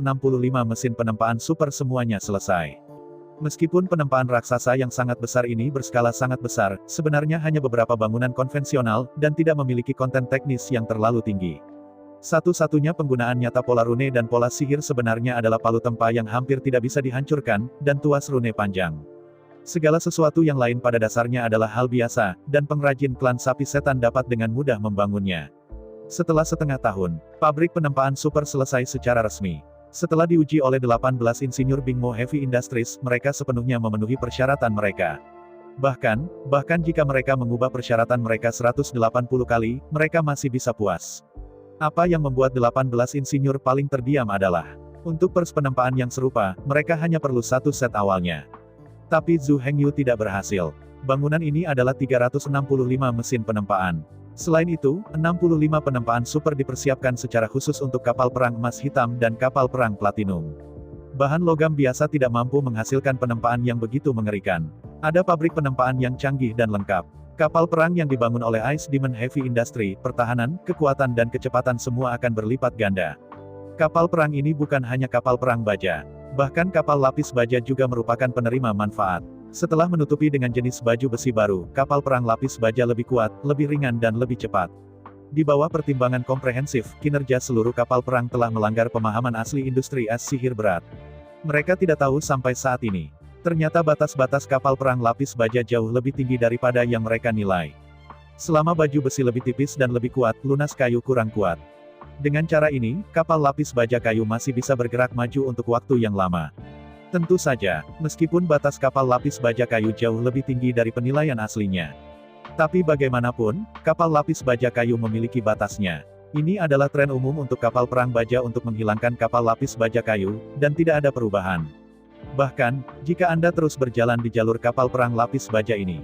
mesin penempaan super semuanya selesai. Meskipun penempaan raksasa yang sangat besar ini berskala sangat besar, sebenarnya hanya beberapa bangunan konvensional, dan tidak memiliki konten teknis yang terlalu tinggi. Satu-satunya penggunaan nyata pola rune dan pola sihir sebenarnya adalah palu tempa yang hampir tidak bisa dihancurkan, dan tuas rune panjang. Segala sesuatu yang lain pada dasarnya adalah hal biasa, dan pengrajin klan sapi setan dapat dengan mudah membangunnya. Setelah setengah tahun, pabrik penempaan super selesai secara resmi. Setelah diuji oleh 18 insinyur Bingmo Heavy Industries, mereka sepenuhnya memenuhi persyaratan mereka. Bahkan jika mereka mengubah persyaratan mereka 180 kali, mereka masih bisa puas. Apa yang membuat 18 insinyur paling terdiam adalah, untuk pers penempaan yang serupa, mereka hanya perlu satu set awalnya. Tapi Zhu Hengyu tidak berhasil. Bangunan ini adalah 365 mesin penempaan. Selain itu, 65 penempaan super dipersiapkan secara khusus untuk kapal perang emas hitam dan kapal perang platinum. Bahan logam biasa tidak mampu menghasilkan penempaan yang begitu mengerikan. Ada pabrik penempaan yang canggih dan lengkap. Kapal perang yang dibangun oleh Ice Diamond Heavy Industry, pertahanan, kekuatan dan kecepatan semua akan berlipat ganda. Kapal perang ini bukan hanya kapal perang baja. Bahkan kapal lapis baja juga merupakan penerima manfaat. Setelah menutupi dengan jenis baju besi baru, kapal perang lapis baja lebih kuat, lebih ringan dan lebih cepat. Di bawah pertimbangan komprehensif, kinerja seluruh kapal perang telah melanggar pemahaman asli industri es sihir berat. Mereka tidak tahu sampai saat ini. Ternyata batas-batas kapal perang lapis baja jauh lebih tinggi daripada yang mereka nilai. Selama baju besi lebih tipis dan lebih kuat, lunas kayu kurang kuat. Dengan cara ini, kapal lapis baja kayu masih bisa bergerak maju untuk waktu yang lama. Tentu saja, meskipun batas kapal lapis baja kayu jauh lebih tinggi dari penilaian aslinya. Tapi bagaimanapun, kapal lapis baja kayu memiliki batasnya. Ini adalah tren umum untuk kapal perang baja untuk menghilangkan kapal lapis baja kayu, dan tidak ada perubahan. Bahkan, jika Anda terus berjalan di jalur kapal perang lapis baja ini.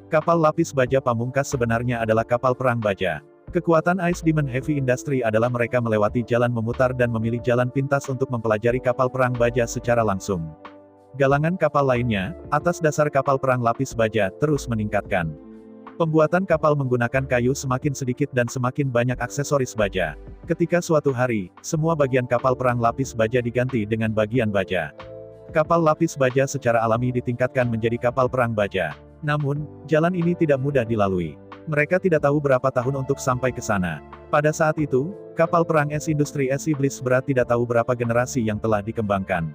Kapal lapis baja pamungkas sebenarnya adalah kapal perang baja. Kekuatan Ice Diamond Heavy Industry adalah mereka melewati jalan memutar dan memilih jalan pintas untuk mempelajari kapal perang baja secara langsung. Galangan kapal lainnya, atas dasar kapal perang lapis baja, terus meningkatkan. Pembuatan kapal menggunakan kayu semakin sedikit dan semakin banyak aksesoris baja. Ketika suatu hari, semua bagian kapal perang lapis baja diganti dengan bagian baja. Kapal lapis baja secara alami ditingkatkan menjadi kapal perang baja. Namun, jalan ini tidak mudah dilalui. Mereka tidak tahu berapa tahun untuk sampai ke sana. Pada saat itu, kapal perang es industri es iblis berat tidak tahu berapa generasi yang telah dikembangkan.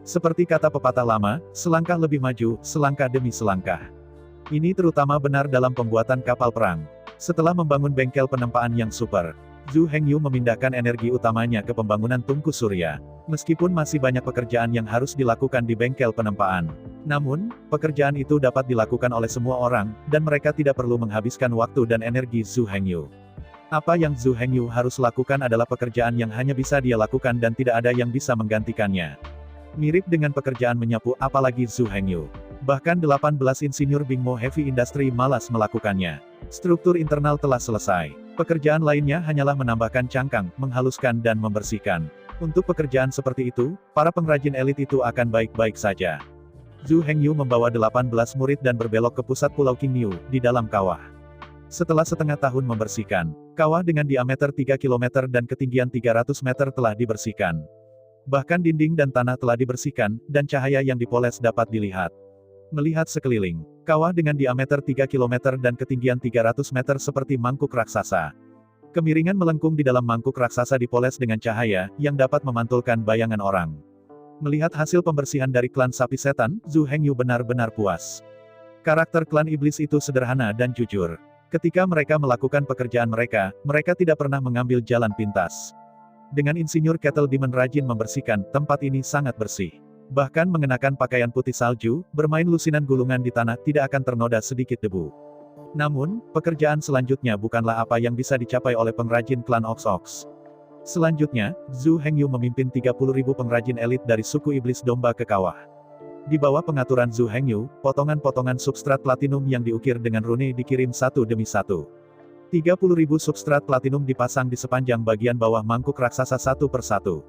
Seperti kata pepatah lama, selangkah lebih maju, selangkah demi selangkah. Ini terutama benar dalam pembuatan kapal perang. Setelah membangun bengkel penempaan yang super, Zhu Hengyu memindahkan energi utamanya ke pembangunan tungku surya. Meskipun masih banyak pekerjaan yang harus dilakukan di bengkel penempaan. Namun, pekerjaan itu dapat dilakukan oleh semua orang, dan mereka tidak perlu menghabiskan waktu dan energi Zhu Hengyu. Apa yang Zhu Hengyu harus lakukan adalah pekerjaan yang hanya bisa dia lakukan dan tidak ada yang bisa menggantikannya. Mirip dengan pekerjaan menyapu, apalagi Zhu Hengyu. Bahkan 18 insinyur Bingmo Heavy Industry malas melakukannya. Struktur internal telah selesai. Pekerjaan lainnya hanyalah menambahkan cangkang, menghaluskan dan membersihkan. Untuk pekerjaan seperti itu, para pengrajin elit itu akan baik-baik saja. Zhu Hengyu membawa 18 murid dan berbelok ke pusat Pulau Qingniu, di dalam kawah. Setelah setengah tahun membersihkan, kawah dengan diameter 3 km dan ketinggian 300 meter telah dibersihkan. Bahkan dinding dan tanah telah dibersihkan, dan cahaya yang dipoles dapat dilihat. Melihat sekeliling, kawah dengan diameter 3 km dan ketinggian 300 meter seperti mangkuk raksasa. Kemiringan melengkung di dalam mangkuk raksasa dipoles dengan cahaya, yang dapat memantulkan bayangan orang. Melihat hasil pembersihan dari klan sapi setan, Zhu Hengyu benar-benar puas. Karakter klan iblis itu sederhana dan jujur. Ketika mereka melakukan pekerjaan mereka, mereka tidak pernah mengambil jalan pintas. Dengan insinyur Kettle Demon rajin membersihkan, tempat ini sangat bersih. Bahkan mengenakan pakaian putih salju, bermain lusinan gulungan di tanah tidak akan ternoda sedikit debu. Namun, pekerjaan selanjutnya bukanlah apa yang bisa dicapai oleh pengrajin klan Ox-Ox. Selanjutnya, Zhu Hengyu memimpin 30.000 pengrajin elit dari suku iblis domba ke kawah. Di bawah pengaturan Zhu Hengyu, potongan-potongan substrat platinum yang diukir dengan rune dikirim satu demi satu. 30.000 substrat platinum dipasang di sepanjang bagian bawah mangkuk raksasa satu persatu.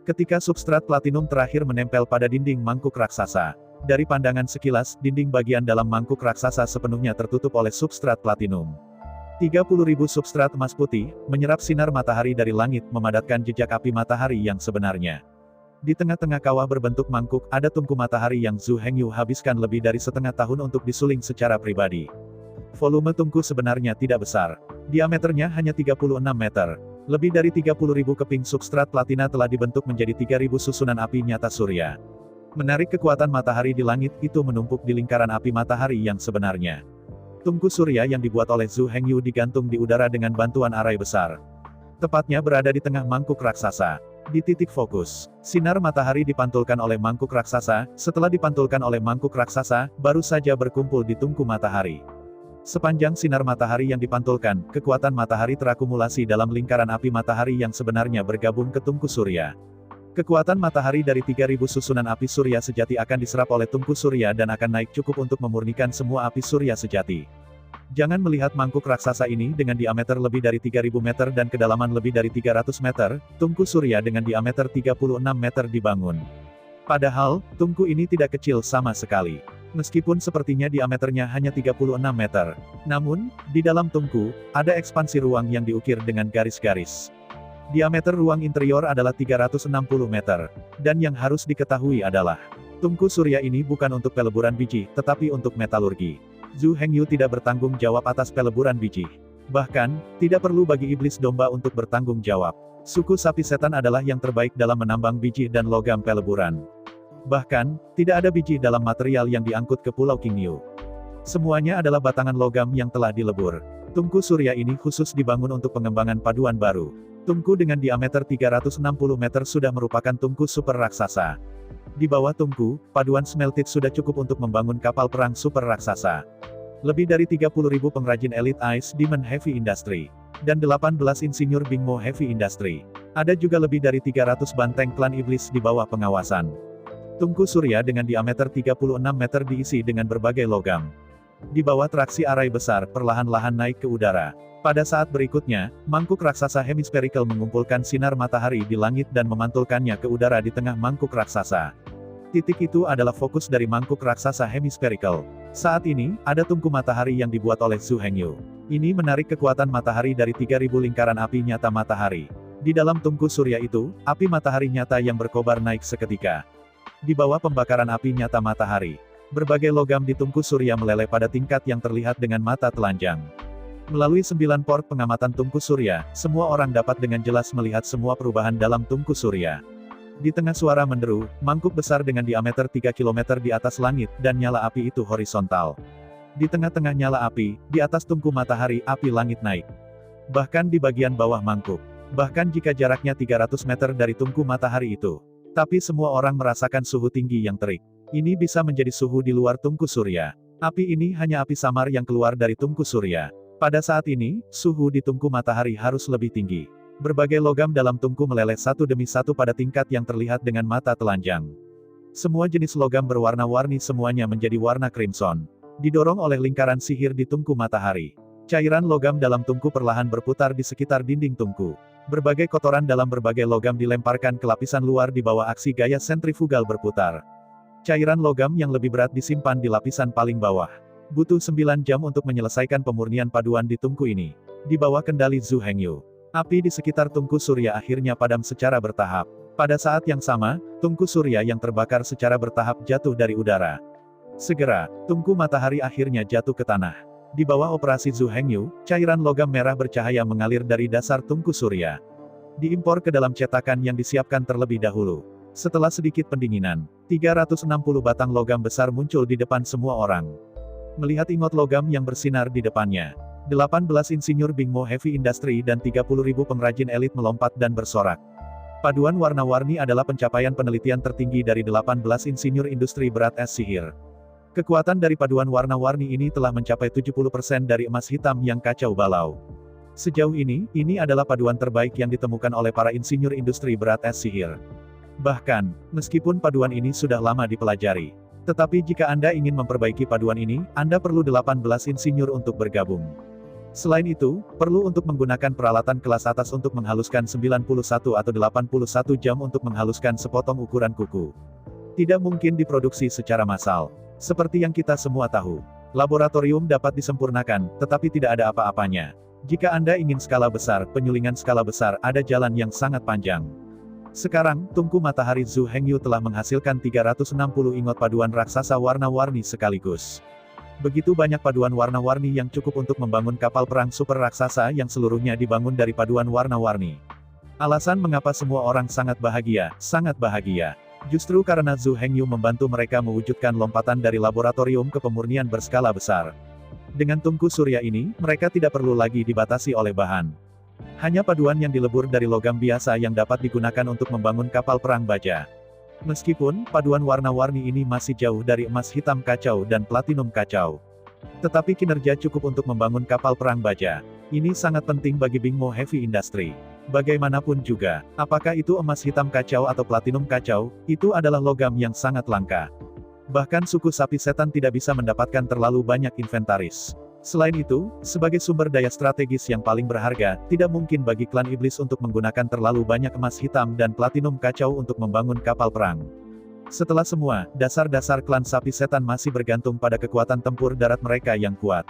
Ketika substrat platinum terakhir menempel pada dinding mangkuk raksasa, dari pandangan sekilas, dinding bagian dalam mangkuk raksasa sepenuhnya tertutup oleh substrat platinum. 30.000 substrat emas putih, menyerap sinar matahari dari langit, memadatkan jejak api matahari yang sebenarnya. Di tengah-tengah kawah berbentuk mangkuk, ada tungku matahari yang Zhu Hengyu habiskan lebih dari setengah tahun untuk disuling secara pribadi. Volume tungku sebenarnya tidak besar. Diameternya hanya 36 meter. Lebih dari 30.000 keping substrat platina telah dibentuk menjadi 3.000 susunan api nyata surya. Menarik kekuatan matahari di langit itu menumpuk di lingkaran api matahari yang sebenarnya. Tungku surya yang dibuat oleh Zhu Hengyu digantung di udara dengan bantuan arai besar. Tepatnya berada di tengah mangkuk raksasa. Di titik fokus, sinar matahari dipantulkan oleh mangkuk raksasa, setelah dipantulkan oleh mangkuk raksasa, baru saja berkumpul di tungku matahari. Sepanjang sinar matahari yang dipantulkan, kekuatan matahari terakumulasi dalam lingkaran api matahari yang sebenarnya bergabung ke tungku surya. Kekuatan matahari dari 3.000 susunan api surya sejati akan diserap oleh tungku surya dan akan naik cukup untuk memurnikan semua api surya sejati. Jangan melihat mangkuk raksasa ini dengan diameter lebih dari 3.000 meter dan kedalaman lebih dari 300 meter, tungku surya dengan diameter 36 meter dibangun. Padahal, tungku ini tidak kecil sama sekali. Meskipun sepertinya diameternya hanya 36 meter. Namun, di dalam tungku, ada ekspansi ruang yang diukir dengan garis-garis. Diameter ruang interior adalah 360 meter. Dan yang harus diketahui adalah, tungku surya ini bukan untuk peleburan biji, tetapi untuk metalurgi. Zhu Hengyu tidak bertanggung jawab atas peleburan biji. Bahkan, tidak perlu bagi iblis domba untuk bertanggung jawab. Suku sapi setan adalah yang terbaik dalam menambang biji dan logam peleburan. Bahkan, tidak ada biji dalam material yang diangkut ke Pulau Qingyu. Semuanya adalah batangan logam yang telah dilebur. Tungku surya ini khusus dibangun untuk pengembangan paduan baru. Tungku dengan diameter 360 meter sudah merupakan tungku super raksasa. Di bawah tungku, paduan smelted sudah cukup untuk membangun kapal perang super raksasa. Lebih dari 30.000 pengrajin elit Ice Demon Heavy Industry. Dan 18 insinyur Bingmo Heavy Industry. Ada juga lebih dari 300 banteng klan iblis di bawah pengawasan. Tungku surya dengan diameter 36 meter diisi dengan berbagai logam. Di bawah traksi arai besar, perlahan-lahan naik ke udara. Pada saat berikutnya, mangkuk raksasa hemispherical mengumpulkan sinar matahari di langit dan memantulkannya ke udara di tengah mangkuk raksasa. Titik itu adalah fokus dari mangkuk raksasa hemispherical. Saat ini, ada tungku matahari yang dibuat oleh Zhu Hengyu. Ini menarik kekuatan matahari dari 3.000 lingkaran api nyata matahari. Di dalam tungku surya itu, api matahari nyata yang berkobar naik seketika. Di bawah pembakaran api nyata matahari, berbagai logam di tungku surya meleleh pada tingkat yang terlihat dengan mata telanjang. Melalui 9 port pengamatan tungku surya, semua orang dapat dengan jelas melihat semua perubahan dalam tungku surya. Di tengah suara menderu, mangkuk besar dengan diameter 3 km di atas langit, dan nyala api itu horizontal. Di tengah-tengah nyala api, di atas tungku matahari, api langit naik. Bahkan di bagian bawah mangkuk. Bahkan jika jaraknya 300 meter dari tungku matahari itu. Tapi semua orang merasakan suhu tinggi yang terik. Ini bisa menjadi suhu di luar tungku surya. Api ini hanya api samar yang keluar dari tungku surya. Pada saat ini, suhu di tungku matahari harus lebih tinggi. Berbagai logam dalam tungku meleleh satu demi satu pada tingkat yang terlihat dengan mata telanjang. Semua jenis logam berwarna-warni semuanya menjadi warna crimson. Didorong oleh lingkaran sihir di tungku matahari. Cairan logam dalam tungku perlahan berputar di sekitar dinding tungku. Berbagai kotoran dalam berbagai logam dilemparkan ke lapisan luar di bawah aksi gaya sentrifugal berputar. Cairan logam yang lebih berat disimpan di lapisan paling bawah. Butuh 9 jam untuk menyelesaikan pemurnian paduan di tungku ini. Di bawah kendali Zhu Hengyu. Api di sekitar tungku surya akhirnya padam secara bertahap. Pada saat yang sama, tungku surya yang terbakar secara bertahap jatuh dari udara. Segera, tungku matahari akhirnya jatuh ke tanah. Di bawah operasi Zhu Hengyu, cairan logam merah bercahaya mengalir dari dasar tungku surya. Diimpor ke dalam cetakan yang disiapkan terlebih dahulu. Setelah sedikit pendinginan, 360 batang logam besar muncul di depan semua orang. Melihat ingot logam yang bersinar di depannya, 18 insinyur Bingmo Heavy Industry dan 30.000 pengrajin elit melompat dan bersorak. Paduan warna-warni adalah pencapaian penelitian tertinggi dari 18 insinyur industri berat es sihir. Kekuatan dari paduan warna-warni ini telah mencapai 70% dari emas hitam yang kacau balau. Sejauh ini adalah paduan terbaik yang ditemukan oleh para insinyur industri berat es sihir. Bahkan, meskipun paduan ini sudah lama dipelajari, tetapi jika Anda ingin memperbaiki paduan ini, Anda perlu 18 insinyur untuk bergabung. Selain itu, perlu untuk menggunakan peralatan kelas atas untuk menghaluskan 91 atau 81 jam untuk menghaluskan sepotong ukuran kuku. Tidak mungkin diproduksi secara massal. Seperti yang kita semua tahu, laboratorium dapat disempurnakan, tetapi tidak ada apa-apanya. Jika Anda ingin skala besar, penyulingan skala besar, ada jalan yang sangat panjang. Sekarang, tungku matahari Zhu Hengyu telah menghasilkan 360 ingot paduan raksasa warna-warni sekaligus. Begitu banyak paduan warna-warni yang cukup untuk membangun kapal perang super raksasa yang seluruhnya dibangun dari paduan warna-warni. Alasan mengapa semua orang sangat bahagia, justru karena Zhu Hengyu membantu mereka mewujudkan lompatan dari laboratorium ke pemurnian berskala besar. Dengan tungku surya ini, mereka tidak perlu lagi dibatasi oleh bahan. Hanya paduan yang dilebur dari logam biasa yang dapat digunakan untuk membangun kapal perang baja. Meskipun, paduan warna-warni ini masih jauh dari emas hitam kacau dan platinum kacau. Tetapi kinerja cukup untuk membangun kapal perang baja. Ini sangat penting bagi Bingmo Heavy Industry. Bagaimanapun juga, apakah itu emas hitam kacau atau platinum kacau, itu adalah logam yang sangat langka. Bahkan suku sapi setan tidak bisa mendapatkan terlalu banyak inventaris. Selain itu, sebagai sumber daya strategis yang paling berharga, tidak mungkin bagi klan iblis untuk menggunakan terlalu banyak emas hitam dan platinum kacau untuk membangun kapal perang. Setelah semua, dasar-dasar klan sapi setan masih bergantung pada kekuatan tempur darat mereka yang kuat.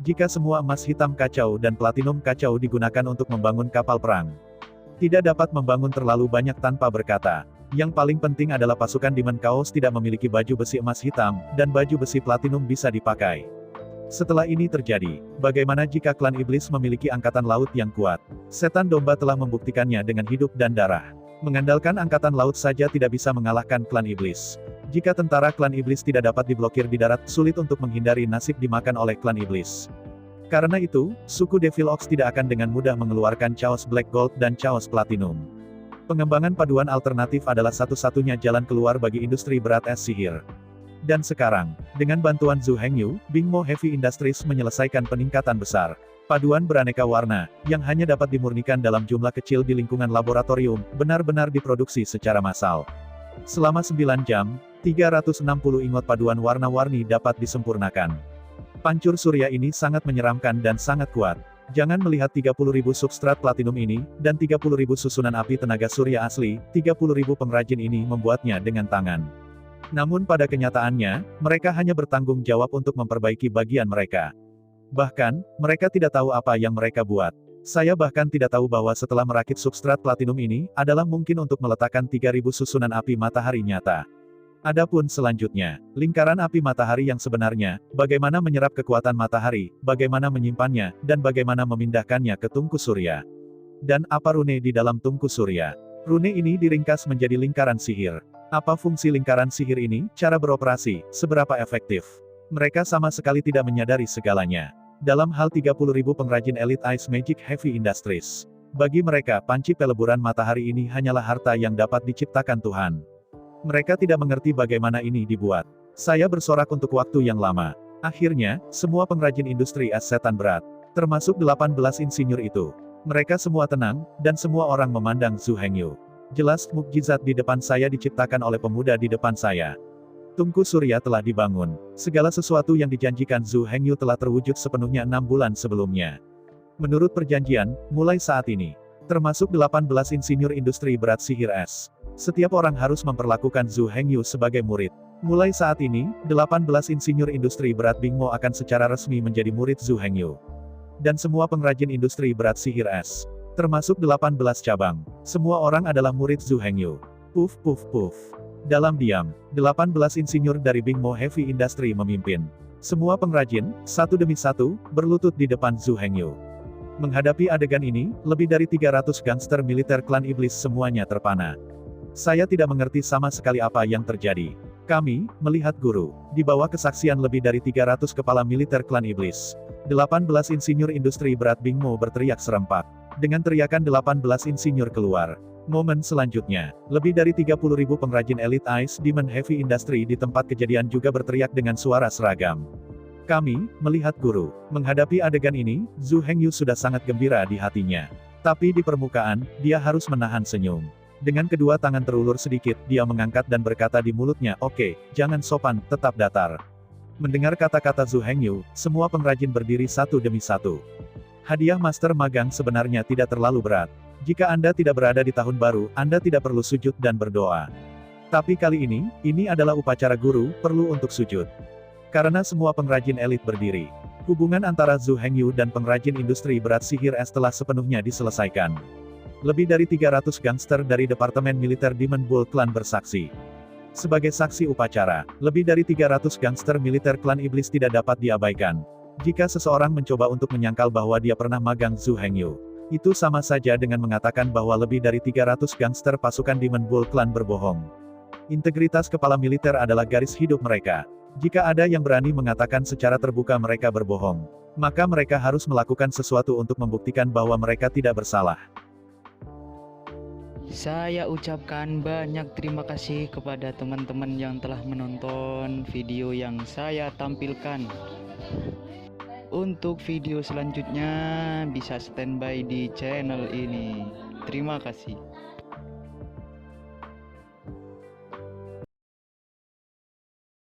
Jika semua emas hitam kacau dan platinum kacau digunakan untuk membangun kapal perang, tidak dapat membangun terlalu banyak tanpa berkata. Yang paling penting adalah pasukan Demon Chaos tidak memiliki baju besi emas hitam, dan baju besi platinum bisa dipakai. Setelah ini terjadi, bagaimana jika klan iblis memiliki angkatan laut yang kuat? Setan domba telah membuktikannya dengan hidup dan darah. Mengandalkan angkatan laut saja tidak bisa mengalahkan klan iblis. Jika tentara klan iblis tidak dapat diblokir di darat, sulit untuk menghindari nasib dimakan oleh klan iblis. Karena itu, suku Devil Ox tidak akan dengan mudah mengeluarkan Chaos Black Gold dan Chaos Platinum. Pengembangan paduan alternatif adalah satu-satunya jalan keluar bagi industri berat es sihir. Dan sekarang, dengan bantuan Zhu Hengyu, Bingmo Heavy Industries menyelesaikan peningkatan besar. Paduan beraneka warna, yang hanya dapat dimurnikan dalam jumlah kecil di lingkungan laboratorium, benar-benar diproduksi secara massal. Selama 9 jam, 360 ingot paduan warna-warni dapat disempurnakan. Pancur surya ini sangat menyeramkan dan sangat kuat. Jangan melihat 30.000 substrat platinum ini, dan 30.000 susunan api tenaga surya asli, 30.000 pengrajin ini membuatnya dengan tangan. Namun pada kenyataannya, mereka hanya bertanggung jawab untuk memperbaiki bagian mereka. Bahkan, mereka tidak tahu apa yang mereka buat. Saya bahkan tidak tahu bahwa setelah merakit substrat platinum ini, adalah mungkin untuk meletakkan 3.000 susunan api matahari nyata. Adapun selanjutnya, lingkaran api matahari yang sebenarnya, bagaimana menyerap kekuatan matahari, bagaimana menyimpannya, dan bagaimana memindahkannya ke tungku surya. Dan apa rune di dalam tungku surya? Rune ini diringkas menjadi lingkaran sihir. Apa fungsi lingkaran sihir ini, cara beroperasi, seberapa efektif? Mereka sama sekali tidak menyadari segalanya. Dalam hal 30.000 pengrajin elit Ice Magic Heavy Industries. Bagi mereka, panci peleburan matahari ini hanyalah harta yang dapat diciptakan Tuhan. Mereka tidak mengerti bagaimana ini dibuat. Saya bersorak untuk waktu yang lama. Akhirnya, semua pengrajin industri es setan berat, termasuk 18 insinyur itu. Mereka semua tenang, dan semua orang memandang Zhu Hengyu. Jelas, mukjizat di depan saya diciptakan oleh pemuda di depan saya. Tungku surya telah dibangun. Segala sesuatu yang dijanjikan Zhu Hengyu telah terwujud sepenuhnya 6 bulan sebelumnya. Menurut perjanjian, mulai saat ini, termasuk 18 insinyur industri berat sihir es, setiap orang harus memperlakukan Zhu Hengyu sebagai murid. Mulai saat ini, 18 insinyur industri berat Bingmo akan secara resmi menjadi murid Zhu Hengyu. Dan semua pengrajin industri berat sihir es, termasuk 18 cabang, semua orang adalah murid Zhu Hengyu. Puf puf puf. Dalam diam, 18 insinyur dari Bingmo Heavy Industry memimpin. Semua pengrajin, satu demi satu, berlutut di depan Zhu Hengyu. Menghadapi adegan ini, lebih dari 300 gangster militer klan iblis semuanya terpana. Saya tidak mengerti sama sekali apa yang terjadi. Kami, melihat guru, di bawah kesaksian lebih dari 300 kepala militer klan iblis. 18 insinyur industri berat Bingmo berteriak serempak. Dengan teriakan 18 insinyur keluar. Momen selanjutnya, lebih dari 30.000 pengrajin Elite Ice Demon Heavy Industry di tempat kejadian juga berteriak dengan suara seragam. Kami, melihat guru, menghadapi adegan ini, Zhu Hengyu sudah sangat gembira di hatinya. Tapi di permukaan, dia harus menahan senyum. Dengan kedua tangan terulur sedikit, dia mengangkat dan berkata di mulutnya, "Oke, jangan sopan, tetap datar." Mendengar kata-kata Zhu Hengyu, semua pengrajin berdiri satu demi satu. Hadiah Master Magang sebenarnya tidak terlalu berat. Jika Anda tidak berada di tahun baru, Anda tidak perlu sujud dan berdoa. Tapi kali ini adalah upacara guru, perlu untuk sujud. Karena semua pengrajin elit berdiri. Hubungan antara Zhu Hengyu dan pengrajin industri berat sihir es telah sepenuhnya diselesaikan. Lebih dari 300 gangster dari Departemen Militer Demon Bull Clan bersaksi. Sebagai saksi upacara, lebih dari 300 gangster militer klan iblis tidak dapat diabaikan. Jika seseorang mencoba untuk menyangkal bahwa dia pernah magang Zhu Hengyu, itu sama saja dengan mengatakan bahwa lebih dari 300 gangster pasukan Demon Bull Clan berbohong. Integritas kepala militer adalah garis hidup mereka. Jika ada yang berani mengatakan secara terbuka mereka berbohong, maka mereka harus melakukan sesuatu untuk membuktikan bahwa mereka tidak bersalah. Saya ucapkan banyak terima kasih kepada teman-teman yang telah menonton video yang saya tampilkan. Untuk video selanjutnya bisa standby di channel ini. Terima kasih.